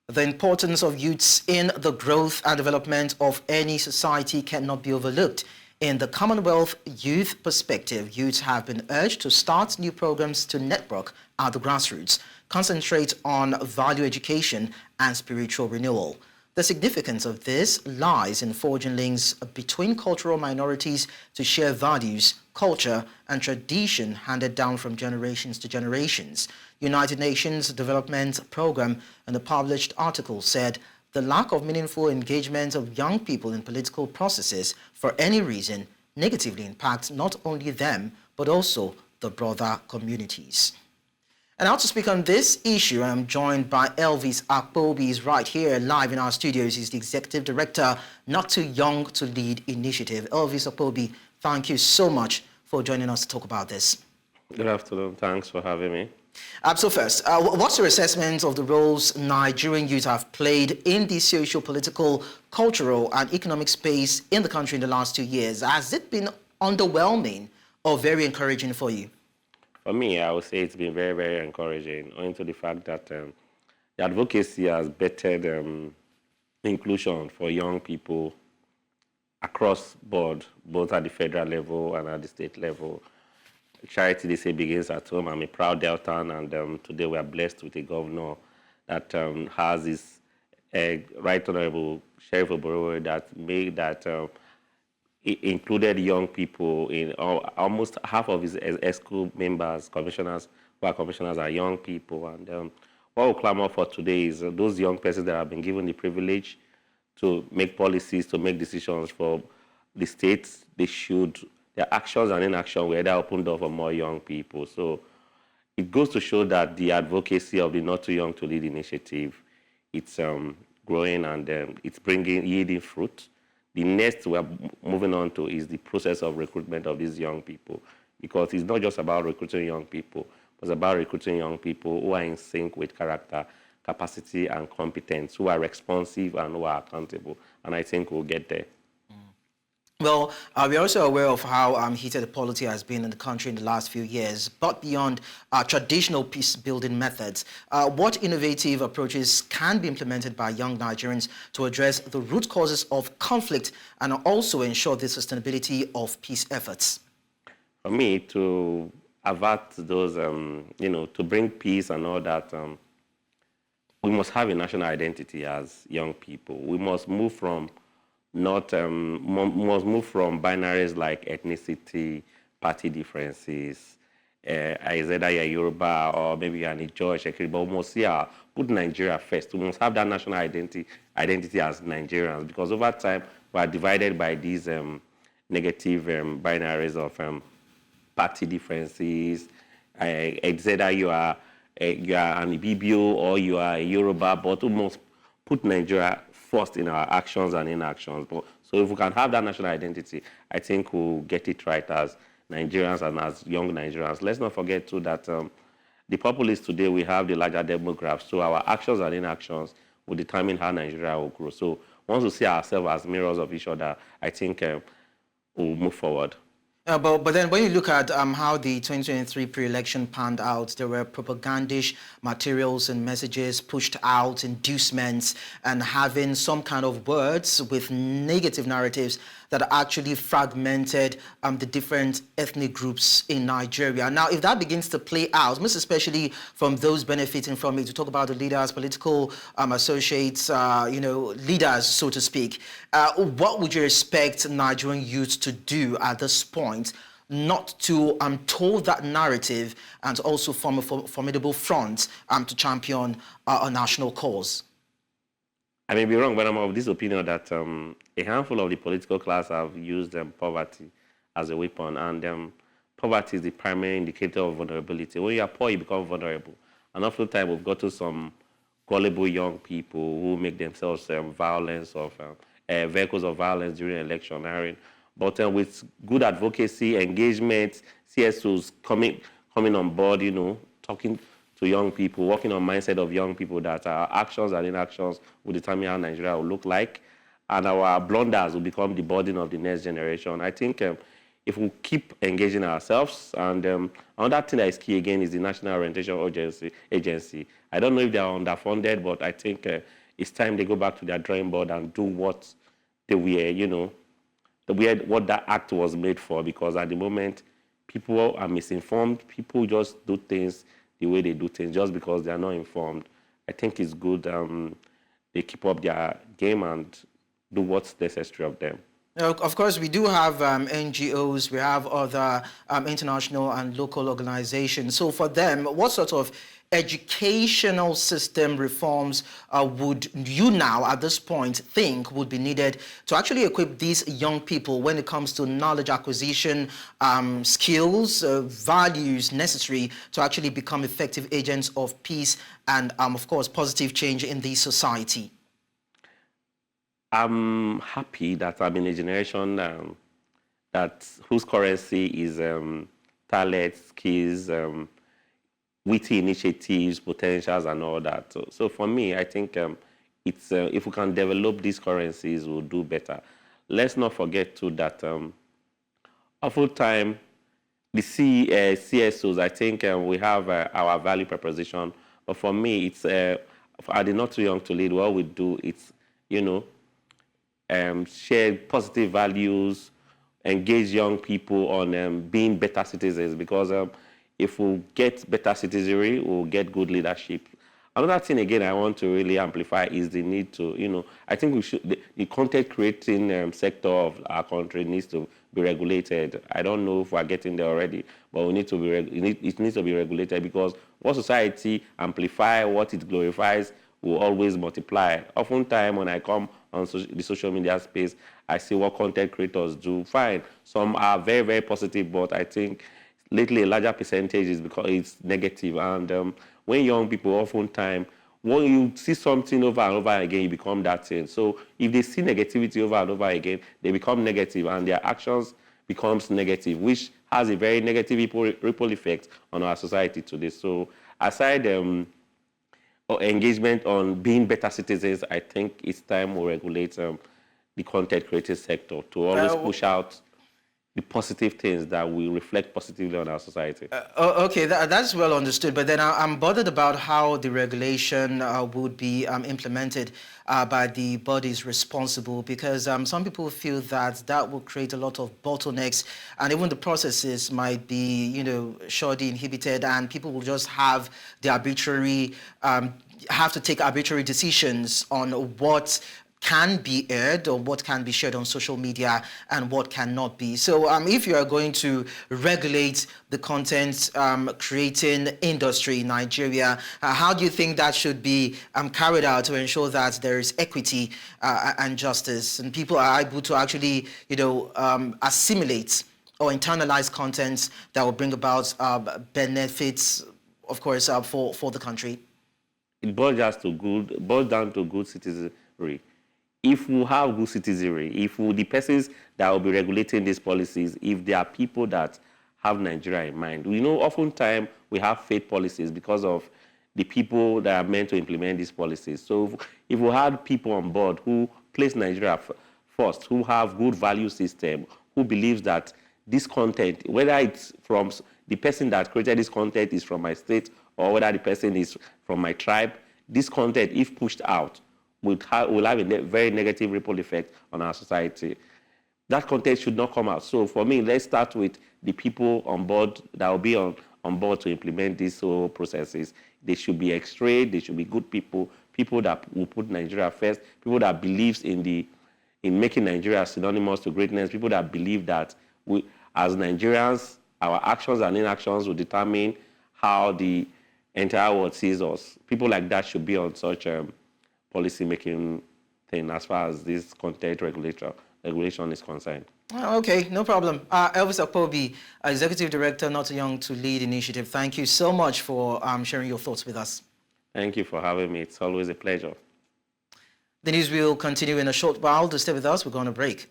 The importance of youths in the growth and development of any society cannot be overlooked. In the Commonwealth Youth Perspective, youths have been urged to start new programs to network at the grassroots, concentrate on value education and spiritual renewal. The significance of this lies in forging links between cultural minorities to share values, culture, and tradition handed down from generations to generations. United Nations Development Programme in a published article said the lack of meaningful engagement of young people in political processes for any reason negatively impacts not only them, but also the broader communities. And now to speak on this issue, I'm joined by Elvis Akpobi. He's right here live in our studios. He's the Executive Director, Not Too Young to Lead Initiative. Elvis Akpobi, thank you so much for joining us to talk about this. Good afternoon. Thanks for having me. So first, what's your assessment of the roles Nigerian youth have played in the social, political, cultural, and economic space in the country in the last 2 years? Has it been underwhelming or very encouraging for you? For me, I would say it's been very, very encouraging, owing to the fact that the advocacy has bettered inclusion for young people across board, both at the federal level and at the state level. Charity, they say, begins at home. I'm a proud Deltan, and today we are blessed with a governor that has his Right Honorable Sheriff Oborowe that made that included young people in almost half of his ESCO members, commissioners, who are commissioners, are young people. And what we clamor for today is those young persons that have been given the privilege to make policies, to make decisions for the states, their actions and inaction will either open door for more young people. So it goes to show that the advocacy of the Not Too Young to Lead initiative, it's growing and it's yielding fruit. The next we're moving on to is the process of recruitment of these young people, because it's not just about recruiting young people, but it's about recruiting young people who are in sync with character, capacity, and competence, who are responsive and who are accountable. And I think we'll get there. Well, we're also aware of how heated the polity has been in the country in the last few years. But beyond traditional peace-building methods, what innovative approaches can be implemented by young Nigerians to address the root causes of conflict and also ensure the sustainability of peace efforts? For me, to avert those, to bring peace and all that, we must have a national identity as young people. We must move from must move from binaries like ethnicity, party differences, either you're Yoruba or maybe you're a George, but we must put Nigeria first. We must have that national identity as Nigerians, because over time we are divided by these negative binaries of party differences. Either you are an Ibibio or you are a Yoruba, but we must put Nigeria first in our actions and inactions. So if we can have that national identity, I think we'll get it right as Nigerians and as young Nigerians. Let's not forget too that the populace today, we have the larger demographics, so our actions and inactions will determine how Nigeria will grow. So once we see ourselves as mirrors of each other, I think we'll move forward. But then when you look at how the 2023 pre-election panned out, there were propagandish materials and messages pushed out, inducements, and having some kind of words with negative narratives that actually fragmented the different ethnic groups in Nigeria. Now, if that begins to play out, most especially from those benefiting from it, to talk about the leaders, political associates, leaders, so to speak, what would you expect Nigerian youth to do at this point, not to toll that narrative and to also form a formidable front to champion a national cause? I may be wrong, but I'm of this opinion that a handful of the political class have used poverty as a weapon, and poverty is the primary indicator of vulnerability. When you are poor, you become vulnerable. And often time we've got to some gullible young people who make themselves vehicles of violence during electioneering. But with good advocacy, engagement, CSOs coming on board, talking to young people, working on mindset of young people, that our actions and inactions will determine how Nigeria will look like, and our blunders will become the burden of the next generation. I think if we keep engaging ourselves, and another thing that is key again is the National Orientation Agency. I don't know if they are underfunded, but I think it's time they go back to their drawing board and do what they were, what that act was made for, because at the moment, people are misinformed. People just do things the way they do things just because they are not informed. I think it's good they keep up their game and do what's necessary of them. Of course, we do have NGOs, we have other international and local organizations. So for them, what sort of educational system reforms would you now, at this point, think would be needed to actually equip these young people when it comes to knowledge acquisition, skills, values necessary to actually become effective agents of peace and, of course, positive change in the society? I'm happy that I'm in a generation whose currency is talent, skills, witty initiatives, potentials, and all that. So for me, I think it's if we can develop these currencies, we'll do better. Let's not forget too that oftentimes the CSOs, I think we have our value proposition, but for me, it's are they not too young to lead? What we do, it's share positive values, engage young people on being better citizens, because if we get better citizenry, we'll get good leadership. Another thing, again, I want to really amplify is the need to, I think we should, the content creating sector of our country needs to be regulated. I don't know if we're getting there already, but we need to be, it needs to be regulated, because what society amplifies, what it glorifies, will always multiply. Oftentimes, when I come on the social media space, I see what content creators do. Fine, some are very, very positive, but I think lately a larger percentage is because it's negative. And when young people, oftentimes, when you see something over and over again, you become that thing. So if they see negativity over and over again, they become negative, and their actions becomes negative, which has a very negative ripple effect on our society today. So aside engagement on being better citizens, I think it's time we regulate the content creating sector to always push out the positive things that will reflect positively on our society. Okay, that's well understood. But then I'm bothered about how the regulation would be implemented by the bodies responsible, because some people feel that that will create a lot of bottlenecks, and even the processes might be, shoddy, inhibited, and people will just have the arbitrary, have to take arbitrary decisions on what can be aired or what can be shared on social media and what cannot be. So if you are going to regulate the content creating industry in Nigeria, how do you think that should be carried out to ensure that there is equity and justice, and people are able to actually, assimilate or internalize content that will bring about benefits, of course, for the country? It boils down to good citizenry. If we have good citizenry, if the persons that will be regulating these policies, if there are people that have Nigeria in mind, oftentimes we have failed policies because of the people that are meant to implement these policies. So if we had people on board who place Nigeria first, who have good value system, who believes that this content, whether it's from the person that created this content is from my state, or whether the person is from my tribe, this content, if pushed out, will have a very negative ripple effect on our society. That content should not come out. So for me, let's start with the people on board that will be on board to implement these whole processes. They should be X-rayed, they should be good people, people that will put Nigeria first, people that believes in making Nigeria synonymous to greatness, people that believe that we, as Nigerians, our actions and inactions will determine how the entire world sees us. People like that should be on such policy-making thing as far as this content regulation is concerned. Okay, no problem. Elvis Akpobi, Executive Director, Not Too Young to Lead Initiative. Thank you so much for sharing your thoughts with us. Thank you for having me. It's always a pleasure. The news will continue in a short while. To stay with us, we're going to break.